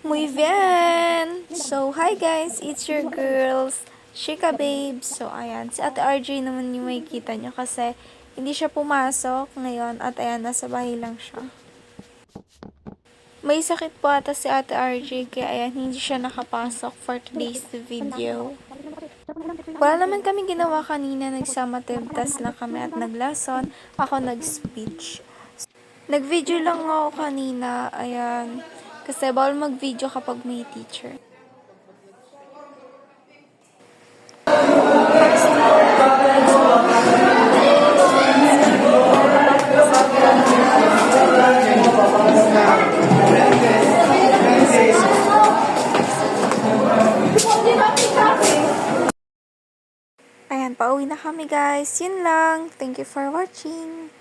Muy bien! So, hi guys! It's your girls, Shika Babes. So, ayan. Si Ate RJ naman yung makikita nyo kasi hindi siya pumasok ngayon at ayan, nasa bahay lang siya. May sakit po ata si Ate RJ kaya ayan, hindi siya nakapasok for today's video. Wala naman kami ginawa kanina, nagsamative test lang kami at naglason. Ako nag-speech. Nag-video lang ako kanina, ayan. Kasi bawal mag-video kapag may teacher. Ayan, pauwi na kami guys. Yun lang. Thank you for watching.